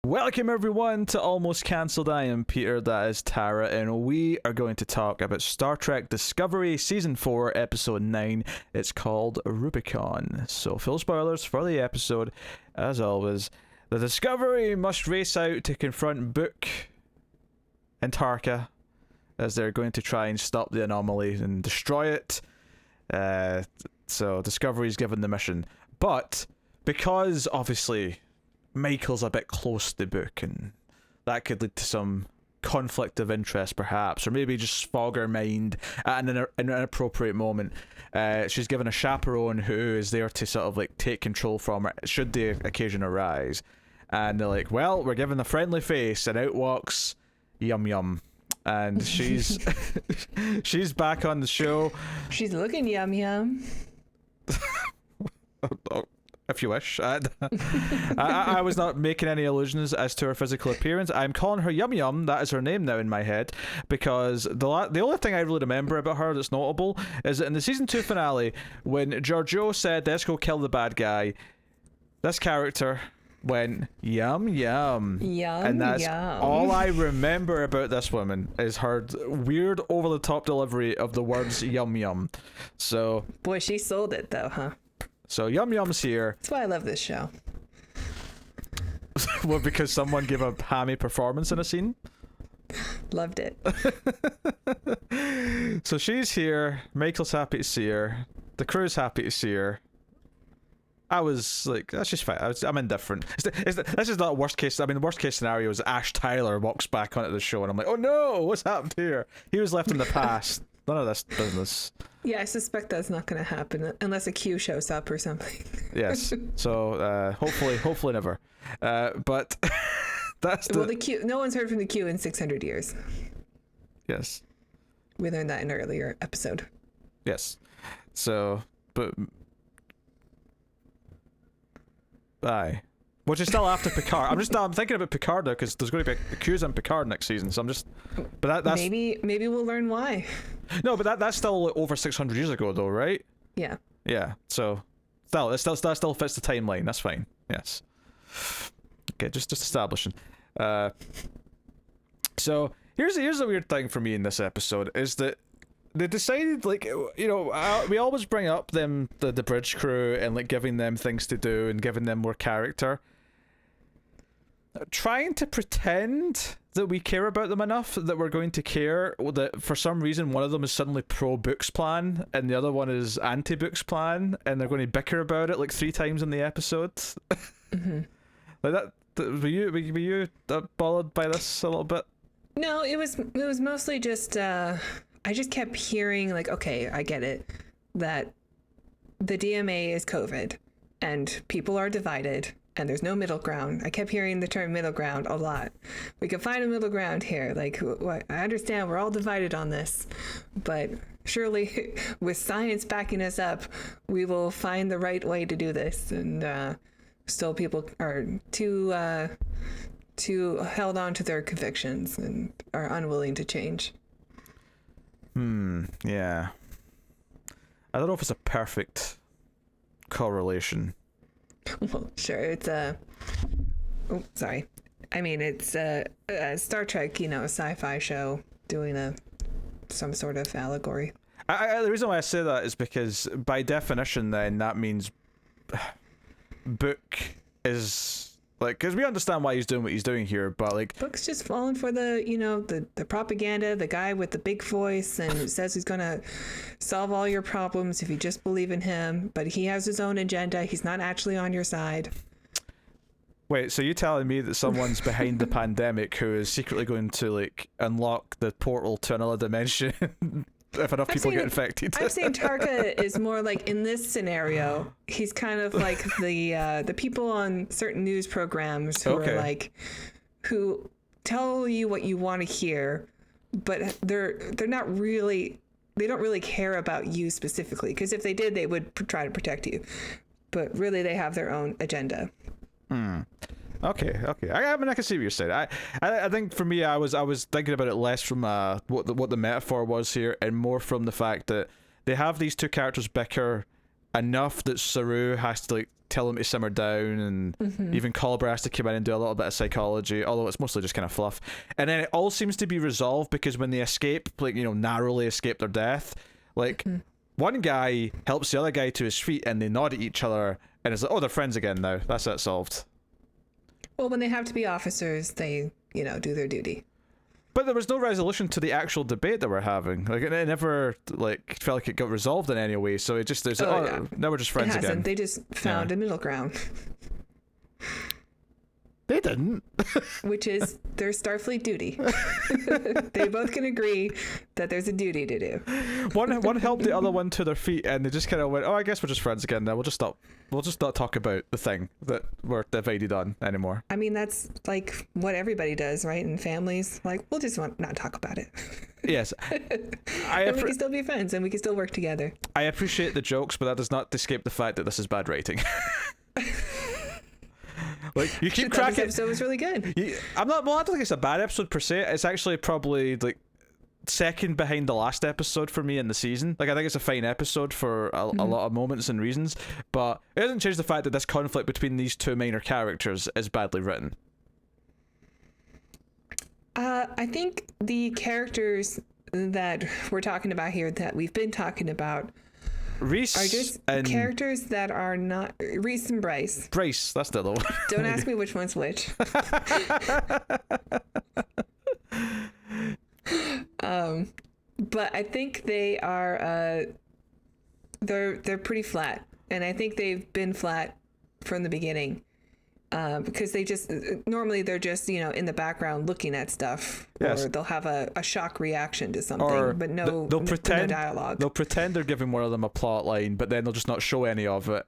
Welcome everyone to Almost Cancelled. I am Peter, that is Tara, and we are going to talk about Star Trek Discovery Season 4, Episode 9. It's called Rubicon. So full spoilers for the episode. As always, the Discovery must race out to confront Book and Tarka as they're going to try and stop the anomaly and destroy it. So Discovery's given the mission. But because obviously Michael's a bit close to the Book, and that could lead to some conflict of interest perhaps, or maybe just fog her mind at an inappropriate moment. She's given a chaperone who is there to sort of like take control from her should the occasion arise, and they're like, well, we're giving the friendly face, and out walks Yum Yum, and she's she's back on the show. She's looking yum yum. If you wish. I was not making any allusions as to her physical appearance. I'm calling her Yum Yum. That is her name now in my head, because the only thing I really remember about her that's notable is that in the season 2 finale, when Giorgio said, let's go kill the bad guy, this character went Yum Yum. Yum, and that's yum. all I remember about this woman, is her weird over-the-top delivery of the words Yum Yum. So Boy, she sold it though, huh? So Yum Yum's here. That's why I love this show. Well, because someone gave a hammy performance in a scene? Loved it. So she's here. Michael's happy to see her. The crew's happy to see her. I was like, that's just fine. I'm indifferent. This is not worst case. I mean, the worst case scenario is Ash Tyler walks back onto the show, and I'm like, oh no, what's happened here? He was left in the past. None of this business. Yeah, I suspect that's not going to happen unless a Q shows up or something. Yes. So hopefully never. But that's well, the Q. No one's heard from the Q in 600 years. Yes. We learned that in an earlier episode. Yes. So, but aye. Which is still after Picard. I'm thinking about Picard now, because there's going to be a Q's on Picard next season. So I'm just, but that's maybe we'll learn why. No, but that's still over 600 years ago, though, right? Yeah. Yeah. So that still fits the timeline. That's fine. Yes. Okay, just establishing. So here's a weird thing for me in this episode is that they decided, like, you know, we always bring up the bridge crew and like giving them things to do and giving them more character. Trying to pretend that we care about them enough that we're going to care that for some reason one of them is suddenly pro Book's plan and the other one is anti Book's plan, and they're going to bicker about it like 3 times in the episode. Mm-hmm. Like that. Were you bothered by this a little bit? No, it was mostly just I just kept hearing, like, okay, I get it, that the DMA is COVID and people are divided and there's no middle ground. I kept hearing the term middle ground a lot. We can find a middle ground here. Like, I understand we're all divided on this, but surely with science backing us up, we will find the right way to do this. And still people are too held on to their convictions and are unwilling to change. Yeah. I don't know if it's a perfect correlation. Well, sure. It's sorry. I mean, it's a Star Trek, you know, a sci-fi show doing some sort of allegory. The reason why I say that is because by definition, then that means Book is like, because we understand why he's doing what he's doing here, but like Book's just falling for the, you know, the propaganda, the guy with the big voice and who says he's gonna solve all your problems if you just believe in him, but he has his own agenda. He's not actually on your side. Wait, so you telling me that someone's behind the pandemic who is secretly going to like unlock the portal to another dimension if enough people get infected? I'm saying Tarka is more like, in this scenario, he's kind of like the people on certain news programs who are like, who tell you what you want to hear, but they're not really, they don't really care about you specifically, because if they did, they would try to protect you, but really they have their own agenda. Okay. I mean, I can see what you're saying. I think for me, I was thinking about it less from what the metaphor was here, and more from the fact that they have these two characters bicker enough that Saru has to like tell him to simmer down, and even Culber has to come in and do a little bit of psychology, although it's mostly just kind of fluff. And then it all seems to be resolved because when they escape, like, narrowly escape their death, like one guy helps the other guy to his feet and they nod at each other and it's like, oh, they're friends again now. That's it, solved. Well, when they have to be officers, they, do their duty. But there was no resolution to the actual debate that we're having. Like, it never felt like it got resolved in any way. So it just now we're just friends again. They just found a middle ground. They didn't. Which is their Starfleet duty. They both can agree that there's a duty to do. One helped the other one to their feet, and they just kind of went, "Oh, I guess we're just friends again now. We'll just not talk about the thing that we're divided on anymore." I mean, that's like what everybody does, right? In families, like, we'll just not talk about it. Yes, and we can still be friends, and we can still work together. I appreciate the jokes, but that does not escape the fact that this is bad writing. Like, you keep cracking. This episode was really good. I don't think it's a bad episode per se. It's actually probably like second behind the last episode for me in the season. Like, I think it's a fine episode for a lot of moments and reasons, but it doesn't change the fact that this conflict between these two minor characters is badly written. I think the characters that we're talking about here, that we've been talking about, Reese are just characters that are not Reese and Bryce. Bryce, that's the other one. Don't ask me which one's which. But I think they are they're pretty flat, and I think they've been flat from the beginning. Because they just normally they're just in the background looking at stuff, yes. Or they'll have a shock reaction to something, but no dialogue. They'll pretend they're giving one of them a plot line, but then they'll just not show any of it,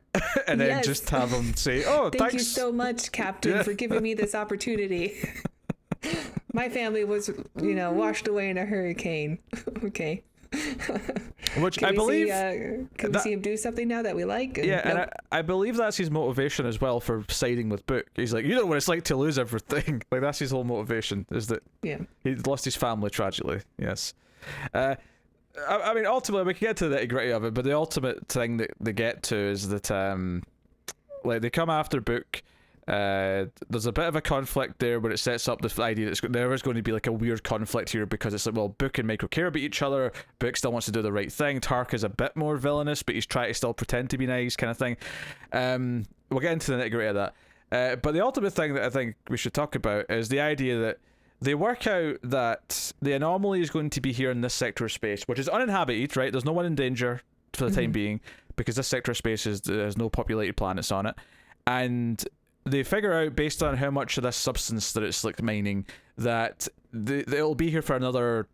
and then just have them say, "Oh, thank you so much, Captain, for giving me this opportunity. My family was, washed away in a hurricane." Okay. Which I believe can we see him do something now that we like? And I believe that's his motivation as well for siding with Book. He's like, you know what it's like to lose everything. Like, that's his whole motivation, is that he lost his family tragically. Yes. I mean, ultimately, we can get to the nitty-gritty of it, but the ultimate thing that they get to is that they come after Book. There's a bit of a conflict there where it sets up the idea that there is going to be like a weird conflict here, because it's like, well, Book and Micro care about each other. Book still wants to do the right thing. Tark is a bit more villainous, but he's trying to still pretend to be nice, kind of thing. We'll get into the nitty-gritty of that. But the ultimate thing that I think we should talk about is the idea that they work out that the anomaly is going to be here in this sector of space, which is uninhabited, right? There's no one in danger for the time being, because this sector of space there's no populated planets on it. And they figure out, based on how much of this substance that it's like mining, that it'll be here for another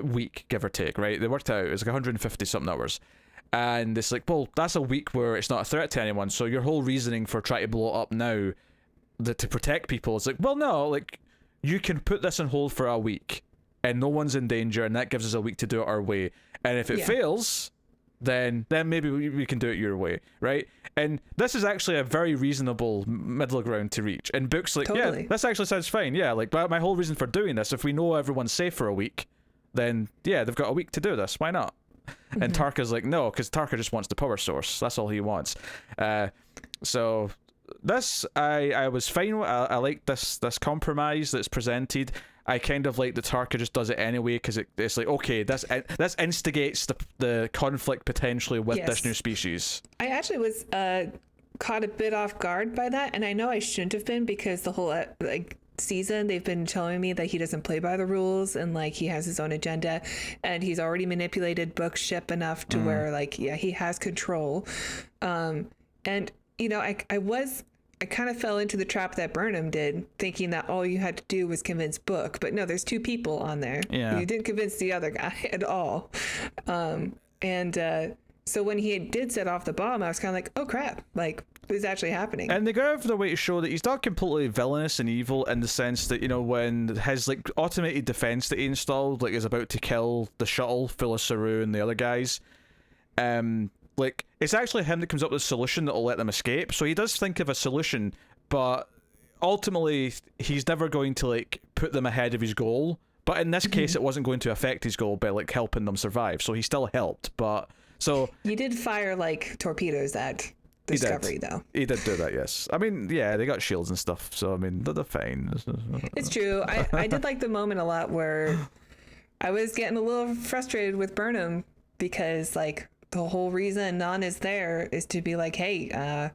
week, give or take, right? They worked out it's like 150 something hours, and it's like, well, that's a week where it's not a threat to anyone. So your whole reasoning for trying to blow it up now, to protect people, is like, well, no, like, you can put this on hold for a week, and no one's in danger, and that gives us a week to do it our way. And if it fails, then maybe we can do it your way, right? And this is actually a very reasonable middle ground to reach. And Book's like, totally. Yeah, this actually sounds fine. Yeah, like, my whole reason for doing this, if we know everyone's safe for a week, then yeah, they've got a week to do this. Why not? And Tarka's like, no, because Tarka just wants the power source. That's all he wants. So this, I was fine with. I like this compromise that's presented. I kind of like that Tarka just does it anyway, because it's like, okay, this instigates the conflict potentially with this new species. I actually was caught a bit off guard by that, and I know I shouldn't have been, because the whole season they've been telling me that he doesn't play by the rules, and like he has his own agenda, and he's already manipulated Book's ship enough to where he has control. And I kind of fell into the trap that Burnham did, thinking that all you had to do was convince Book. But no, there's two people on there. Yeah. You didn't convince the other guy at all. So when he did set off the bomb, I was kind of like, oh, crap. Like, this is actually happening. And they go out of their way to show that he's not completely villainous and evil, in the sense that, when his like automated defense that he installed is about to kill the shuttle full of Saru and the other guys, like, it's actually him that comes up with a solution that will let them escape. So he does think of a solution, but ultimately he's never going to like put them ahead of his goal. But in this case, it wasn't going to affect his goal by like helping them survive. So he still helped, but so you did fire like torpedoes at discovery, though. He did do that, yes. I mean, yeah, they got shields and stuff, so I mean, they're fine. It's true. I did like the moment a lot where I was getting a little frustrated with Burnham because, like, the whole reason Non is there is to be like, hey,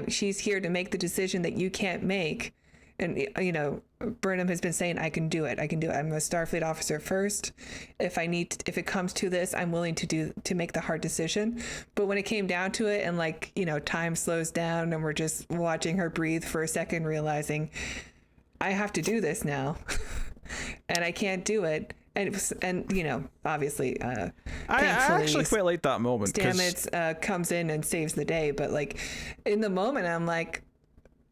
she's here to make the decision that you can't make. And, you know, Burnham has been saying, I can do it. I'm a Starfleet officer first. If it comes to this, I'm willing to make the hard decision. But when it came down to it and, like, you know, time slows down and we're just watching her breathe for a second, realizing I have to do this now and I can't do it. And you know, obviously, I actually quite like that moment. Stamets comes in and saves the day. But, like, in the moment, I'm like,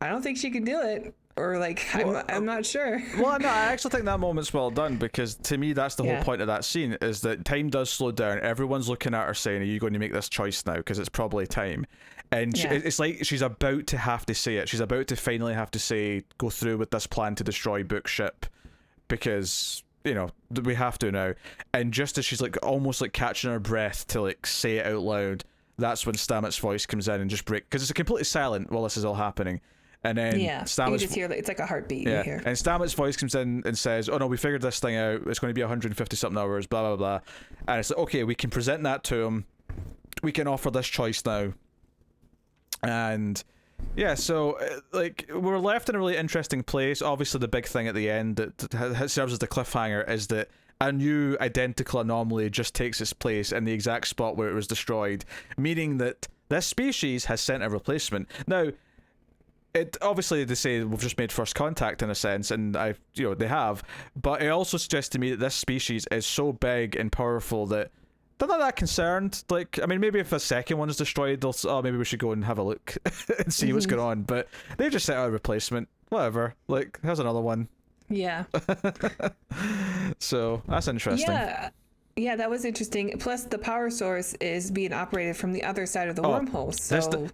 I don't think she can do it. Or, like, I'm not sure. Well, no, I actually think that moment's well done, because to me that's the whole point of that scene, is that time does slow down. Everyone's looking at her saying, are you going to make this choice now, because it's probably time. And it's like she's about to have to say it. She's about to finally have to say, go through with this plan to destroy Book ship, because, you know, we have to now. And just as she's, like, almost like catching her breath to, like, say it out loud, that's when Stamets' voice comes in and just because it's completely silent while this is all happening. And then Stamets, you just hear, it's like a heartbeat. Yeah, you hear. and Stamets' voice comes in and says, oh no, we figured this thing out, it's going to be 150 something hours, blah blah blah. And it's like, okay, we can present that to him, we can offer this choice now. And yeah, so like, we're left in a really interesting place. Obviously the big thing at the end that serves as the cliffhanger is that a new identical anomaly just takes its place in the exact spot where it was destroyed, meaning that this species has sent a replacement. Now, it obviously, they say we've just made first contact in a sense, and they have, but it also suggests to me that this species is so big and powerful that they're not that concerned. Like, I mean, maybe if a second one is destroyed, they'll maybe we should go and have a look and see what's going on. But they just set out a replacement. Whatever. Like, here's another one. Yeah. So that's interesting. Yeah, that was interesting. Plus, the power source is being operated from the other side of the wormhole. So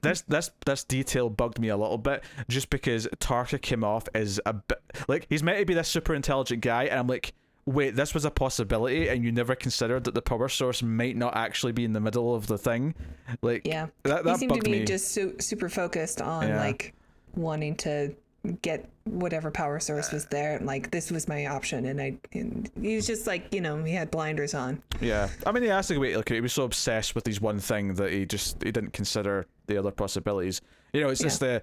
this detail bugged me a little bit, just because Tarka came off as a bit like he's meant to be this super intelligent guy, and I'm like, wait, this was a possibility, and you never considered that the power source might not actually be in the middle of the thing. Like, yeah, that he seemed bugged to be me. just super focused on like wanting to get whatever power source was there, and like, this was my option, and he was just like, you know, he had blinders on. Yeah, I mean, he has to wait. Like, he was so obsessed with his one thing that he didn't consider the other possibilities. You know, it's just the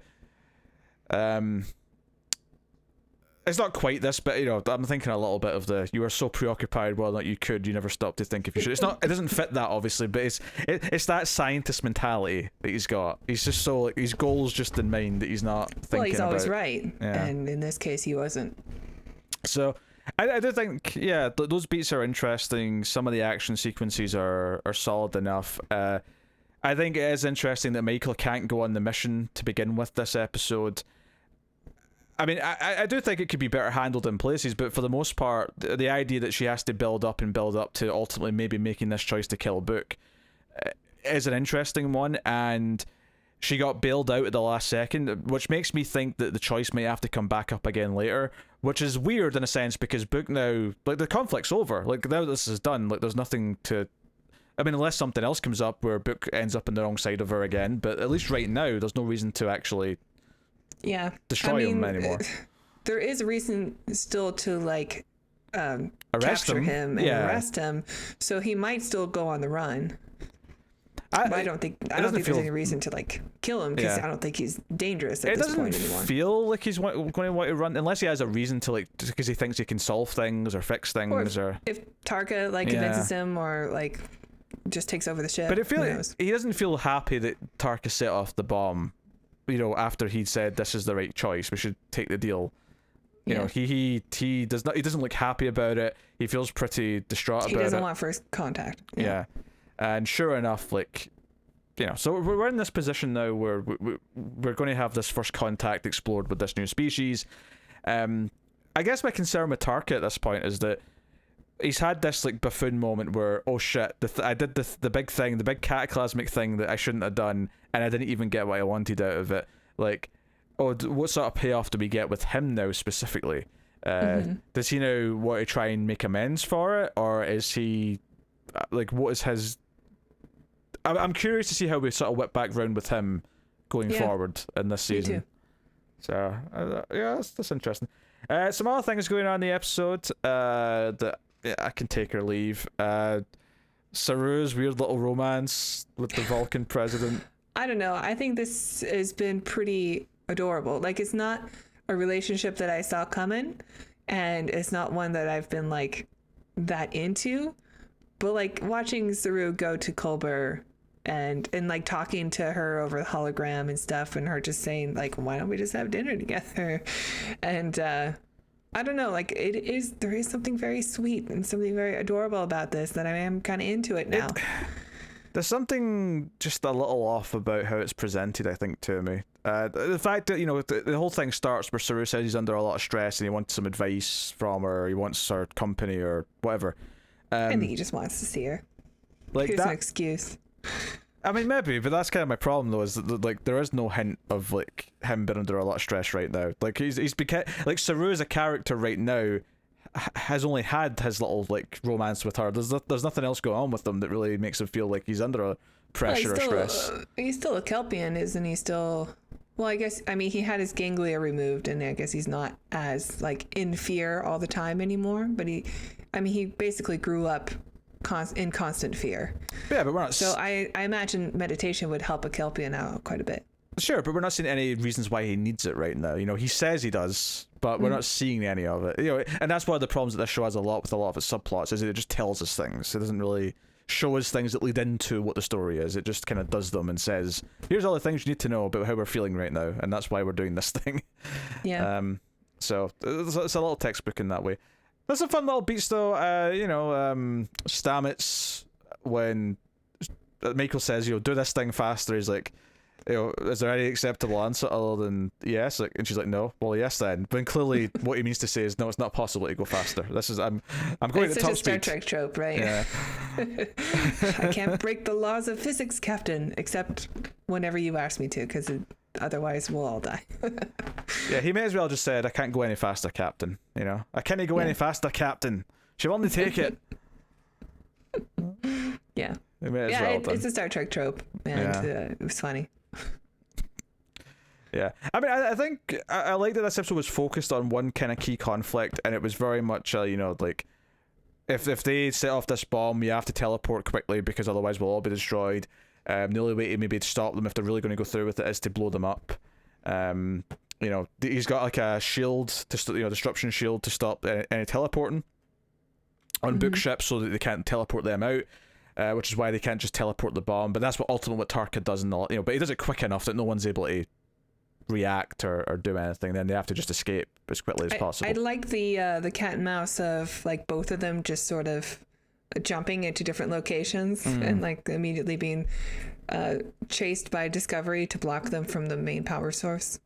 it's not quite this, but, you know, I'm thinking a little bit of you were so preoccupied whether or not you never stopped to think if you should. It's not, it doesn't fit that, obviously, but it's that scientist mentality that he's got. He's just so, like, his goals just in mind that he's not thinking about. Well, he's always right, and in this case, he wasn't. So, I do think, those beats are interesting. Some of the action sequences are solid enough. I think it is interesting that Michael can't go on the mission to begin with this episode. I mean, I do think it could be better handled in places, but for the most part, the idea that she has to build up to ultimately maybe making this choice to kill Book is an interesting one, and she got bailed out at the last second, which makes me think that the choice might have to come back up again later, which is weird in a sense, because Book now, like, the conflict's over. Like, now this is done, like, there's nothing to... I mean, unless something else comes up where Book ends up on the wrong side of her again, but at least right now, there's no reason to actually... destroy him anymore. There is a reason still to, like, capture him and arrest him, so he might still go on the run. I don't think there's any reason to, like, kill him, because I don't think he's dangerous at this point anymore. It doesn't feel like he's going to want to run, unless he has a reason to, like, because he thinks he can solve things or fix things, or if Tarka, like, convinces him, or, like, just takes over the ship. But he doesn't feel happy that Tarka set off the bomb. You know, after he'd said this is the right choice, we should take the deal. You know, he doesn't look happy about it. He feels pretty distraught about it. He doesn't want first contact. Yeah. And sure enough, like, you know, so we're in this position now where we're going to have this first contact explored with this new species. I guess my concern with Tarka at this point is that he's had this, like, buffoon moment where, oh shit, I did the big thing, the big cataclysmic thing that I shouldn't have done, and I didn't even get what I wanted out of it. Like, what sort of payoff do we get with him now specifically? Does he now want to try and make amends for it, or is he, like, what is his I'm curious to see how we sort of whip back round with him going forward in this season. Me too. So yeah, that's interesting. Some other things going on in the episode that I can take or leave. Saru's weird little romance with the Vulcan president. I don't know. I think this has been pretty adorable. Like, it's not a relationship that I saw coming, and it's not one that I've been like that into. But like watching Saru go to Culber and like talking to her over the hologram and stuff, and her just saying like, why don't we just have dinner together? And I don't know, like there is something very sweet and something very adorable about this that I am kind of into it now. There's something just a little off about how it's presented, I think, to me. The fact that, you know, the whole thing starts where Saru says he's under a lot of stress and he wants some advice from her, he wants her company or whatever. I think he just wants to see her. Like Here's that, an excuse. I mean, maybe, but that's kind of my problem, though, is that, like, there is no hint of, like, him being under a lot of stress right now. Like, he's become, like, Saru as a character right now has only had his little, like, romance with her. There's nothing else going on with them that really makes him feel like he's under a pressure or stress. He's still a Kelpian, isn't he? Still, well, I guess, I mean, he had his ganglia removed, and I guess he's not as, like, in fear all the time anymore, but he basically grew up in constant fear. Yeah, but we're not. So I imagine meditation would help a Kelpian out quite a bit. Sure, but we're not seeing any reasons why he needs it right now. You know, he says he does, but we're not seeing any of it. You know, and that's one of the problems that this show has a lot with a lot of its subplots, is it just tells us things. It doesn't really show us things that lead into what the story is. It just kind of does them and says, here's all the things you need to know about how we're feeling right now, and that's why we're doing this thing. Yeah. So it's a little textbook in that way. There's some fun little beats though. You know, Stamets, when Michael says, you know, do this thing faster, he's like, you know, is there any acceptable answer other than yes? Like, and she's like, no. Well, yes then. When clearly what he means to say is, no, it's not possible to go faster. This is I'm going it's at top such a Star speed. Trek trope, right? Yeah. I can't break the laws of physics, Captain, except whenever you ask me to, because otherwise we'll all die. Yeah, he may as well just said, I can't go any faster, Captain. You know, I can't go any faster, Captain. She'll only take it. Yeah. He may as well it's a Star Trek trope, and it was funny. Yeah, I mean, I think I like that this episode was focused on one kind of key conflict, and it was very much, you know, like, if they set off this bomb, you have to teleport quickly because otherwise we'll all be destroyed. The only way to maybe to stop them if they're really going to go through with it is to blow them up. You know, he's got like a shield disruption shield to stop any teleporting on book ships so that they can't teleport them out. Which is why they can't just teleport the bomb. But that's what Tarka does in the, you know, but he does it quick enough that no one's able to react or do anything. Then they have to just escape as quickly as possible. I like the cat and mouse of like both of them just sort of jumping into different locations and like immediately being chased by Discovery to block them from the main power source.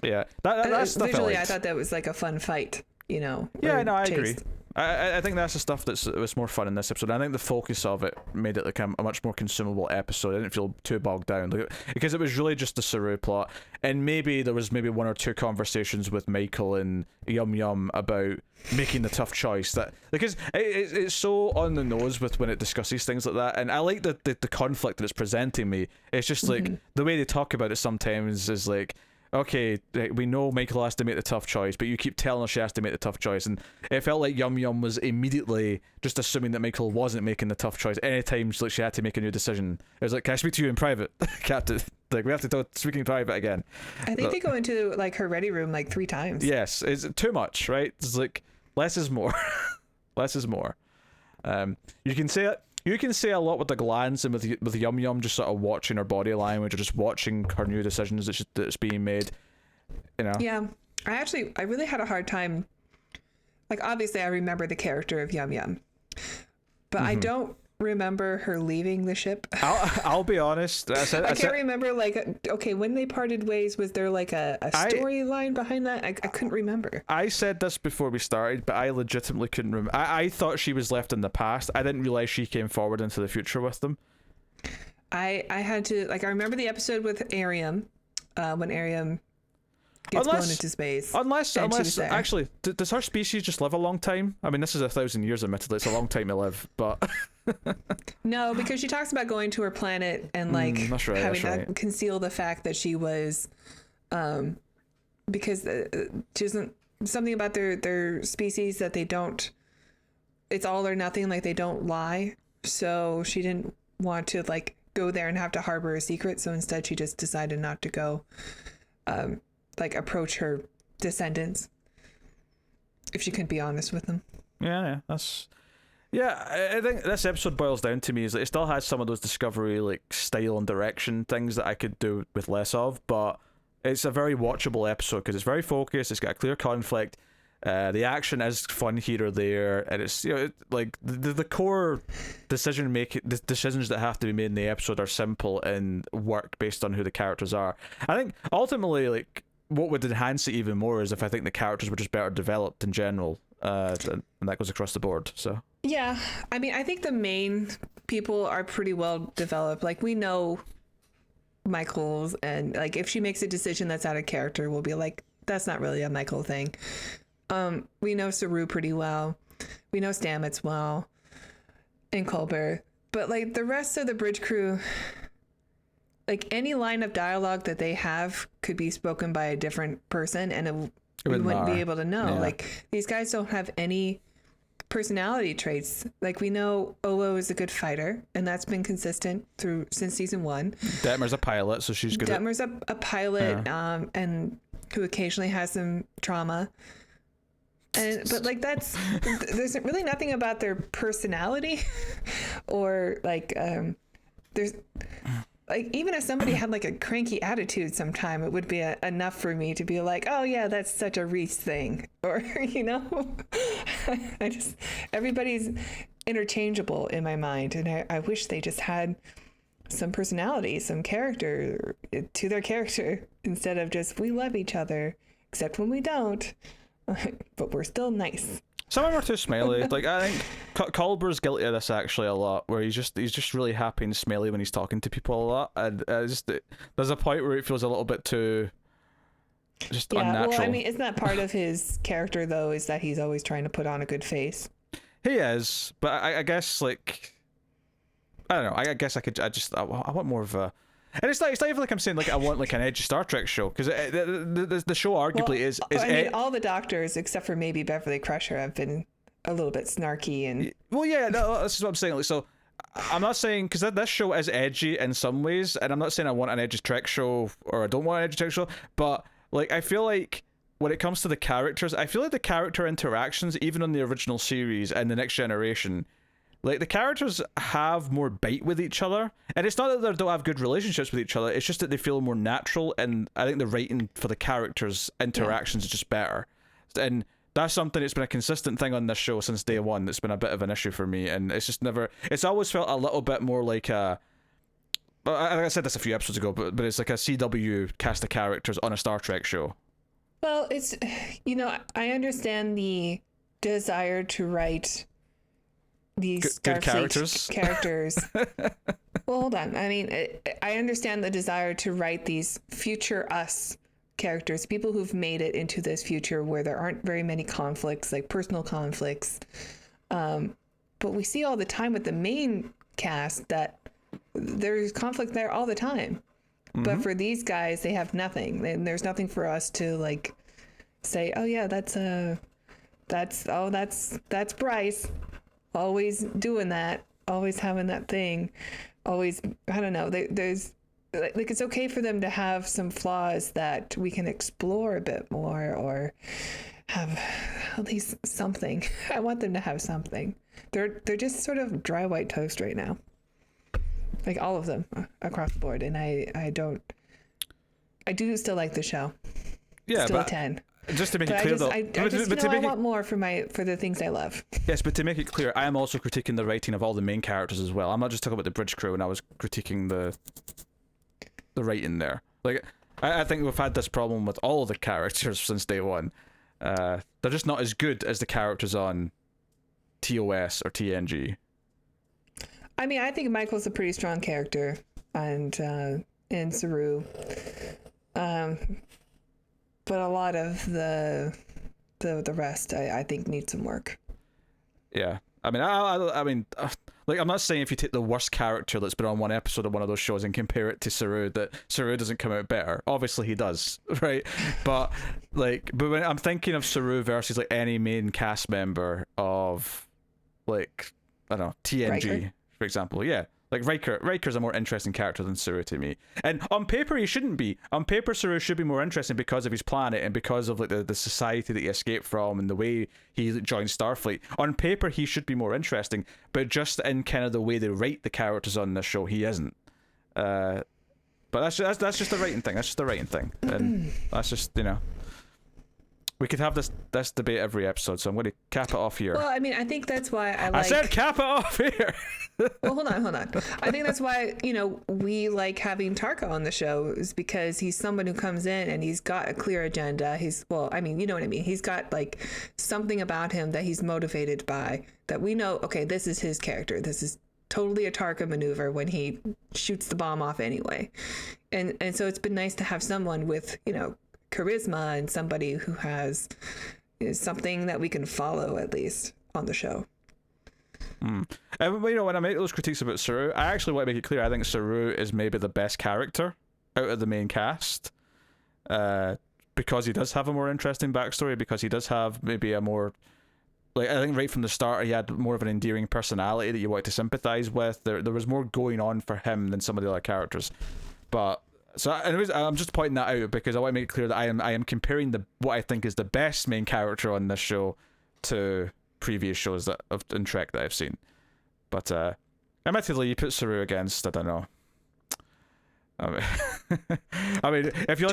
Yeah, that's stuff visually I thought that was like a fun fight, you know. Yeah, no, I agree. I think that's the stuff that was more fun in this episode. I think the focus of it made it like a much more consumable episode. I didn't feel too bogged down because it was really just the Saru plot, and maybe there was maybe one or two conversations with Michael and Yum Yum about making the tough choice. That because it's so on the nose with when it discusses things like that, and I like the conflict that it's presenting me. It's just like the way they talk about it sometimes is like, okay, we know Michael has to make the tough choice, but you keep telling her she has to make the tough choice. And it felt like Yum Yum was immediately just assuming that Michael wasn't making the tough choice. Anytime she had to make a new decision, it was like, can I speak to you in private, Captain? Like, we have to speak in private again. I think they go into like her ready room like 3 times. Yes, it's too much, right? It's like, less is more. Less is more. You can say it. You can say a lot with the glance and with Yum Yum just sort of watching her body language or just watching her new decisions that's being made, you know? Yeah. I really had a hard time. Like, obviously I remember the character of Yum Yum, but I don't remember her leaving the ship. I'll be honest. I can't remember, like, okay, when they parted ways, was there like a storyline behind that? I couldn't remember. I said this before we started, but I legitimately couldn't remember. I thought she was left in the past. I didn't realize she came forward into the future with them. I had to, like, I remember the episode with Ariam, when Ariam gets blown into space. Unless actually, does her species just live a long time? I mean, this is 1,000 years, admittedly. It's a long time to live, but No, because she talks about going to her planet and like That's right, having that's to right. conceal the fact that she was, because she doesn't, something about their species that they don't, it's all or nothing, like they don't lie. So she didn't want to like go there and have to harbor a secret. So instead she just decided not to go, like approach her descendants if she couldn't be honest with them. Yeah, that's. Yeah, I think this episode boils down to me is that it still has some of those Discovery like style and direction things that I could do with less of, but it's a very watchable episode because it's very focused. It's got a clear conflict. The action is fun here or there, and it's like the core decisions that have to be made in the episode are simple and work based on who the characters are. I think ultimately, like what would enhance it even more is if I think the characters were just better developed in general, and that goes across the board. So. Yeah, I mean, I think the main people are pretty well developed. Like we know Michael's, and like if she makes a decision that's out of character, we'll be like, that's not really a Michael thing. We know Saru pretty well. We know Stamets well, and Culber. But like the rest of the bridge crew, like any line of dialogue that they have could be spoken by a different person, and we wouldn't be able to know. Yeah. Like these guys don't have any personality traits. Like we know Olo is a good fighter, and that's been consistent through since season 1. Detmer's a pilot, so she's good. Detmer's a pilot, and who occasionally has some trauma. But like there's really nothing about their personality, or like there's like even if somebody had like a cranky attitude sometime, it would be enough for me to be like, oh yeah, that's such a Reese thing, or everybody's interchangeable in my mind, and I wish they just had some personality, some character to their character, instead of just we love each other except when we don't, but we're still nice. Some of them are too smelly. Like I think Culber's guilty of this actually a lot, where he's just really happy and smelly when he's talking to people a lot, and there's a point where it feels a little bit too just unnatural. Well, I mean, isn't that part of his character though? Is that he's always trying to put on a good face? He is, but I guess like I don't know. I guess I want more of a. And it's not even like I'm saying like I want like an edgy Star Trek show, because the show arguably is I mean, all the doctors except for maybe Beverly Crusher have been a little bit snarky and. Well, yeah, no, that's what I'm saying. Like, so I'm not saying, because this show is edgy in some ways, and I'm not saying I want an edgy Trek show or I don't want an edgy Trek show, but like I feel like when it comes to the characters, I feel like the character interactions, even on the original series and the Next Generation. Like, the characters have more bite with each other. And it's not that they don't have good relationships with each other, it's just that they feel more natural, and I think the writing for the characters' interactions is just better. And that's something that's been a consistent thing on this show since day one that's been a bit of an issue for me, and it's just never... It's always felt a little bit more like a... I said this a few episodes ago, but it's like a CW cast of characters on a Star Trek show. Well, it's... I understand the desire to write... these good characters. Well, hold on. I mean, I understand the desire to write these future us characters, people who've made it into this future where there aren't very many conflicts, like personal conflicts. But we see all the time with the main cast that there's conflict there all the time. Mm-hmm. But for these guys, they have nothing, and there's nothing for us to like say, oh yeah, that's Bryce. Always doing that, always having that thing, always, I don't know, there's, like, it's okay for them to have some flaws that we can explore a bit more, or have at least something. I want them to have something. They're just sort of dry white toast right now. Like, all of them across the board, and I do still like the show. Yeah, still but... a 10. Just to make it clear, I want more for the things I love. Yes, but to make it clear, I am also critiquing the writing of all the main characters as well. I'm not just talking about the bridge crew, and I was critiquing the writing there. Like, I think we've had this problem with all the characters since day one. They're just not as good as the characters on TOS or TNG. I mean, I think Michael's a pretty strong character, and Saru. But a lot of the rest, I think, needs some work. Yeah, I mean, Like, I'm not saying if you take the worst character that's been on one episode of one of those shows and compare it to Saru, that Saru doesn't come out better. Obviously he does, right? But when I'm thinking of Saru versus like any main cast member of, like, I don't know, TNG, Riker, for example, yeah. Like, Riker's a more interesting character than Saru to me. And on paper, he shouldn't be. On paper, Saru should be more interesting because of his planet and because of, like, the society that he escaped from and the way he joined Starfleet. On paper, he should be more interesting, but just in kind of the way they write the characters on this show, he isn't. But that's just the writing thing. That's just the writing thing. And that's just, you know... We could have this debate every episode, so I'm going to cap it off here. Well, I mean, I think that's why I said cap it off here! Well, hold on. I think that's why, you know, we like having Tarka on the show, is because he's someone who comes in and he's got a clear agenda. Well, I mean, you know what I mean? He's got, like, something about him that he's motivated by, that we know, okay, this is his character. This is totally a Tarka maneuver when he shoots the bomb off anyway. And so it's been nice to have someone with, you know, charisma and somebody who has something that we can follow, at least on the show. And you know, when I make those critiques about Saru, I actually want to make it clear I think Saru is maybe the best character out of the main cast, because he does have a more interesting backstory, because he does have maybe a more, like, I think right from the start he had more of an endearing personality that you want to sympathize with. There was more going on for him than some of the other characters. But so, anyways, I'm just pointing that out because I want to make it clear that I am comparing what I think is the best main character on this show to previous shows in Trek that I've seen. But admittedly, you put Saru against, I don't know. I mean, if you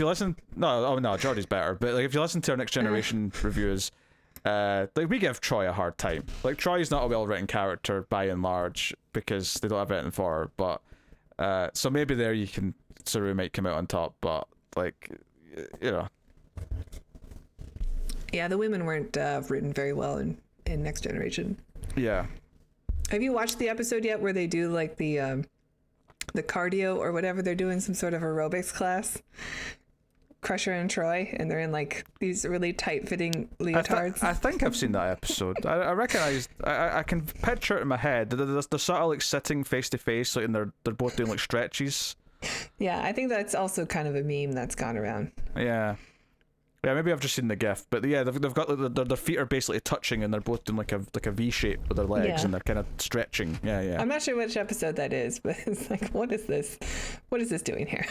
listen, no, Geordi's better. But like, if you listen to our Next Generation reviews, like, we give Troy a hard time. Like, Troy's not a well-written character by and large because they don't have anything for her, but. So maybe there Saru might come out on top, but, like, you know. Yeah, the women weren't written very well in Next Generation. Yeah. Have you watched the episode yet where they do, like, the cardio or whatever? They're doing some sort of aerobics class. Crusher and Troy, and they're in, like, these really tight-fitting leotards. I think I've seen that episode. I recognise. I can picture it in my head. They're sort of, like, sitting face to face, like, and they're both doing, like, stretches. Yeah, I think that's also kind of a meme that's gone around. Yeah, maybe I've just seen the GIF, but yeah, they've got, like, their feet are basically touching, and they're both doing like a V shape with their legs, and they're kind of stretching. Yeah. I'm not sure which episode that is, but it's like, what is this? What is this doing here?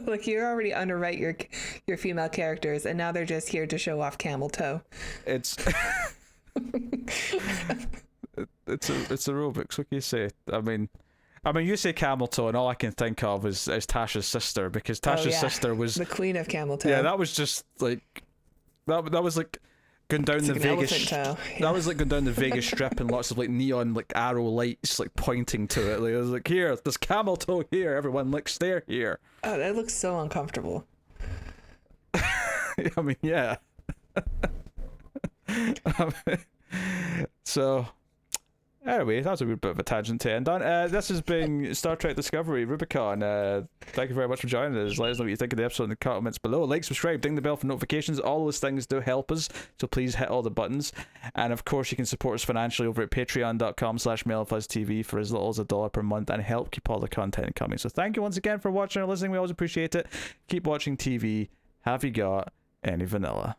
Like, you're already underwrite your female characters, and now they're just here to show off camel toe. It's aerobics. What can you say? I mean, you say camel toe, and all I can think of is Tasha's sister, because Tasha's sister was the queen of camel toe. Yeah, that was just like that was like going down the Vegas. That was like going down the Vegas Strip, and lots of, like, neon, like, arrow lights, like, pointing to it. Like, it was like, here, there's camel toe here. Everyone, like, stare here. Oh, that looks so uncomfortable. I mean, yeah. So, anyway, that was a bit of a tangent to end on. This has been Star Trek Discovery Rubicon. Thank you very much for joining us. Let us know what you think of the episode in the comments below. Like, subscribe, ding the bell for notifications. All those things do help us, so please hit all the buttons. And of course, you can support us financially over at patreon.com/MailFuzzTV for as little as $1 per month and help keep all the content coming. So thank you once again for watching or listening. We always appreciate it. Keep watching TV. Have you got any vanilla?